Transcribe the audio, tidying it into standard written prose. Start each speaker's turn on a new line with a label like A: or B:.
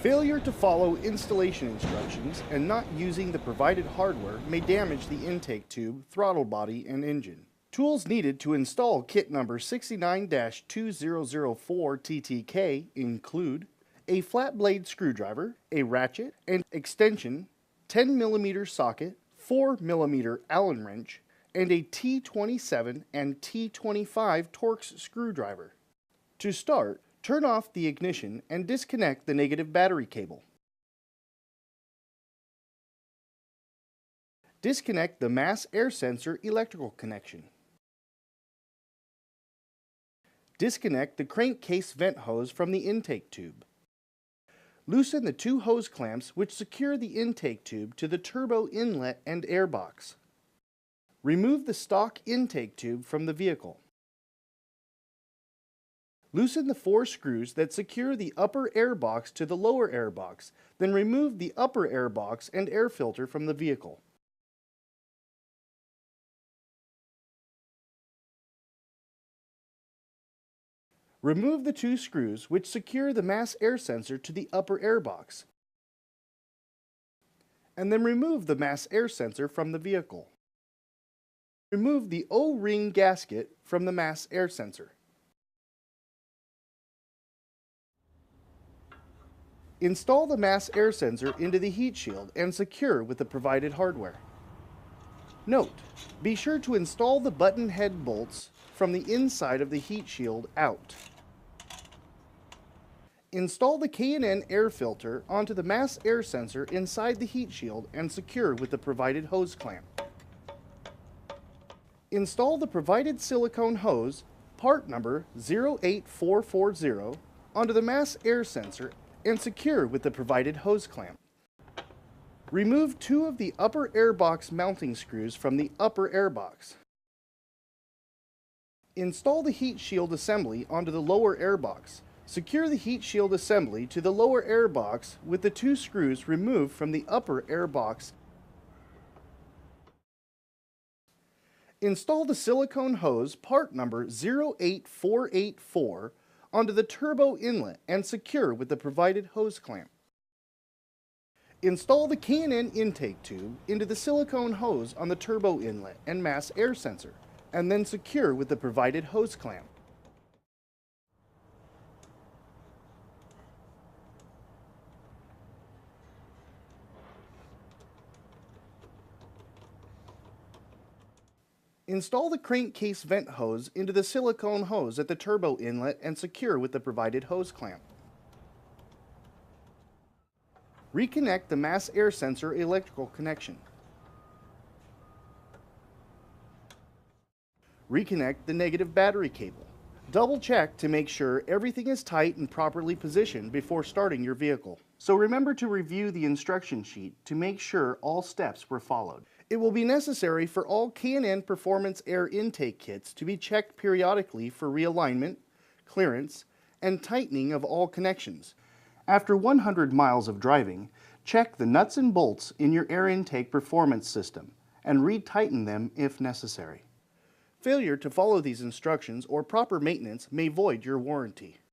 A: Failure to follow installation instructions and not using the provided hardware may damage the intake tube, throttle body, and engine. Tools needed to install kit number 69-2004 TTK include a flat blade screwdriver, a ratchet and extension, 10mm socket, 4mm Allen wrench, and a T27 and T25 Torx screwdriver. To start, turn off the ignition and disconnect the negative battery cable. Disconnect the mass air sensor electrical connection. Disconnect the crankcase vent hose from the intake tube. Loosen the two hose clamps which secure the intake tube to the turbo inlet and air box. Remove the stock intake tube from the vehicle. Loosen the 4 screws that secure the upper air box to the lower air box, then remove the upper air box and air filter from the vehicle. Remove the 2 screws which secure the mass air sensor to the upper air box, and then remove the mass air sensor from the vehicle. Remove the O-ring gasket from the mass air sensor. Install the mass air sensor into the heat shield and secure with the provided hardware. Note: be sure to install the button head bolts from the inside of the heat shield out. Install the K&N air filter onto the mass air sensor inside the heat shield and secure with the provided hose clamp. Install the provided silicone hose, part number 08440, onto the mass air sensor and secure with the provided hose clamp. Remove 2 of the upper air box mounting screws from the upper air box. Install the heat shield assembly onto the lower air box. Secure the heat shield assembly to the lower air box with the 2 screws removed from the upper air box. Install the silicone hose, part number 08484, onto the turbo inlet and secure with the provided hose clamp. Install the K&N intake tube into the silicone hose on the turbo inlet and mass air sensor, and then secure with the provided hose clamp. Install the crankcase vent hose into the silicone hose at the turbo inlet and secure with the provided hose clamp. Reconnect the mass air sensor electrical connection. Reconnect the negative battery cable. Double check to make sure everything is tight and properly positioned before starting your vehicle. So remember to review the instruction sheet to make sure all steps were followed. It will be necessary for all K&N Performance Air Intake kits to be checked periodically for realignment, clearance, and tightening of all connections. After 100 miles of driving, check the nuts and bolts in your air intake performance system and retighten them if necessary. Failure to follow these instructions or proper maintenance may void your warranty.